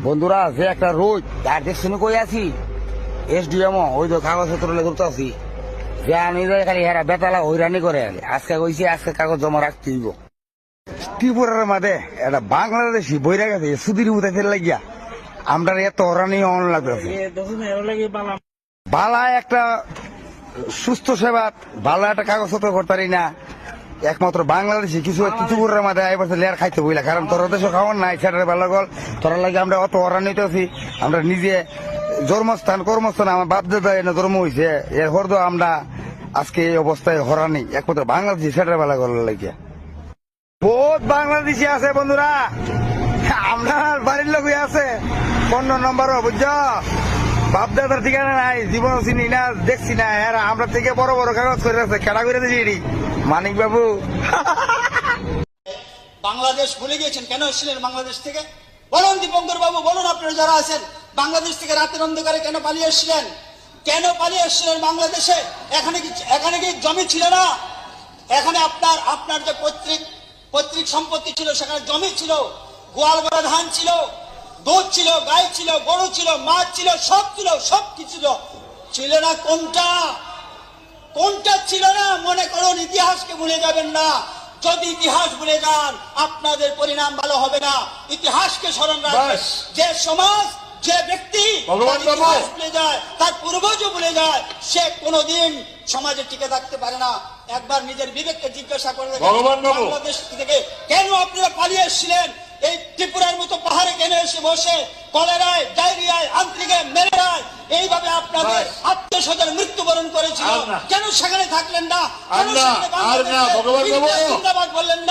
বন্ধুরা যে একটা রোজ তার দেখছেন কই আছি এসডিএম ওই তো কাগজপত্র করতে আছি যে আনি যায় খালি হেরা বেতালা হইরানি করে আজকে কইছে আজকে কাগজ জমা রাখতে হইব। ত্রিপুরার মাঝে একটা বাংলাদেশি বইরা গেছে সুদির উঠাইতে লাগিয়া আমরা এত হরানি অন লাগতেছে বালা একটা সুস্থ সেবা ভালো একটা কাগজপত্র করতে পারি না একমাত্র বাংলাদেশি কিছু ত্রিপুরার মাঝে এবার লেয়ার খাইতে বইলা কারণ তোর দেশে খাওয়ার নাই সেটার ভালো গল তোর লাগে আমরা অত হরানিত আছি আমরা নিজে জন্মস্থান কর্মস্থান আমার বাপ দাদা এনে জন্ম হয়েছে এর হরদ আমরা আজকে এই অবস্থায় হরানি একমাত্র বাংলাদেশি সেটার বেলা গল লাগিয়া বহুত বাংলাদেশি আছে বন্ধুরা আমরা বাড়ির লোক আছে 15 নম্বরও বুঝছ বাপ দাদার ঠিকানা নাই জীবন চিনি না দেখছি না এরা আমরা থেকে বড় বড় কাগজ করে আছে কেটা করে দিয়েছি মানিক বাবু বাংলাদেশ ভুলে গিয়েছেন কেন এসেছিলেন বাংলাদেশ থেকে বলুন দীপঙ্কর বাবু বলুন আপনারা যারা আছেন বাংলাদেশ থেকে রাতের অন্ধকারে কেন পালিয়ে এসেছিলেন কেন পালিয়ে এসেছিলেন বাংলাদেশে এখানে কি জমি ছিল না এখানে আপনার যে পৈতৃক সম্পত্তি ছিল সেখানে জমি ছিল গোয়াল ভরা ধান ছিল দুধ ছিল গাই ছিল গরু ছিল মাছ ছিল সব কিছু ছিল না কোনটা ছিল না মনে করুন ইতিহাসকে ভুলে যাবেন না যদি ইতিহাস ভুলে যান আপনাদের পরিণাম ভালো হবে না ইতিহাসকে স্মরণ রাখবেন যে সমাজ যে ব্যক্তি ইতিহাস ভুলে যায় তার পূর্বজও ভুলে যায় সে কোনোদিন সমাজে টিকে থাকতে পারে না একবার নিজের বিবেককে জিজ্ঞাসা করে বাংলাদেশ থেকে কেন আপনারা পালিয়ে এসেছিলেন এই ত্রিপুরার মতো পাহাড়ে কেন এসে বসে কলেরায় ডায়রিয়ায় আন্ত্রিকে ম্যালেরিয়ায় এইভাবে আপনাদের আত্মীয়স্বজন মৃত্যুবরণ করেছিল কেন সেখানে থাকলেন না কেন সেখানে জিন্দাবাদ বললেন না